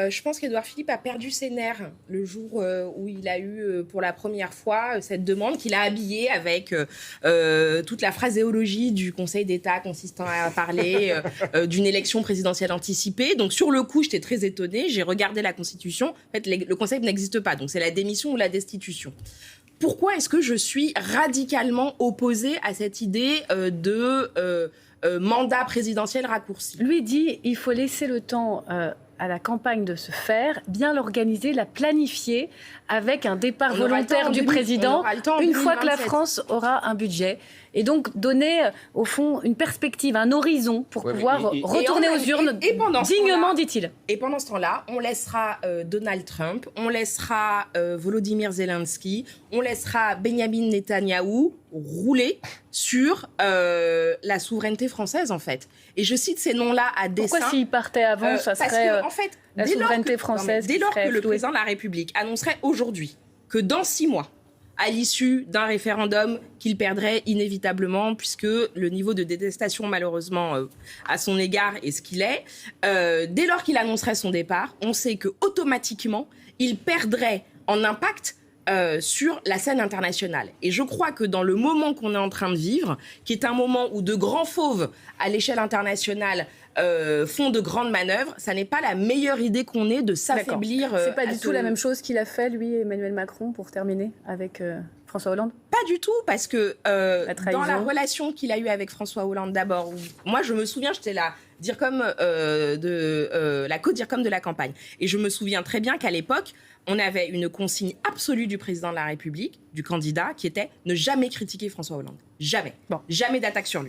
Je pense qu'Édouard Philippe a perdu ses nerfs le jour où il a eu pour la première fois cette demande qu'il a habillée avec toute la phraséologie du Conseil d'État consistant à parler d'une élection présidentielle anticipée. Donc sur le coup, j'étais très étonnée. J'ai regardé la Constitution. En fait, le concept n'existe pas. Donc c'est la démission ou la destitution. Pourquoi est-ce que je suis radicalement opposée à cette idée de mandat présidentiel raccourci ? Lui dit il faut laisser le temps à la campagne de se faire, bien l'organiser, la planifier avec un départ volontaire du président une fois que la France aura un budget. Et donc donner, au fond, une perspective, un horizon pour pouvoir retourner aux urnes dignement, dit-il. Et pendant ce temps-là, on laissera Donald Trump, on laissera Volodymyr Zelensky, on laissera Benyamin Netanyahou rouler sur la souveraineté française, en fait. Et je cite ces noms-là à dessein. Pourquoi s'ils partaient avant, ça serait parce que, en fait, la souveraineté française dès lors que le président de la République annoncerait aujourd'hui que dans 6 mois, à l'issue d'un référendum qu'il perdrait inévitablement, puisque le niveau de détestation, malheureusement, à son égard est ce qu'il est, dès lors qu'il annoncerait son départ, on sait qu'automatiquement, il perdrait en impact sur la scène internationale. Et je crois que dans le moment qu'on est en train de vivre, qui est un moment où de grands fauves à l'échelle internationale font de grandes manœuvres, ça n'est pas la meilleure idée qu'on ait de s'affaiblir. C'est pas du tout la même chose qu'il a fait, lui, Emmanuel Macron, pour terminer, avec François Hollande ? Pas du tout, parce que dans la relation qu'il a eue avec François Hollande d'abord, moi je me souviens, j'étais la DIRCOM la co-DIRCOM de la campagne. Et je me souviens très bien qu'à l'époque, on avait une consigne absolue du président de la République, du candidat, qui était ne jamais critiquer François Hollande. Jamais. Jamais d'attaque sur lui.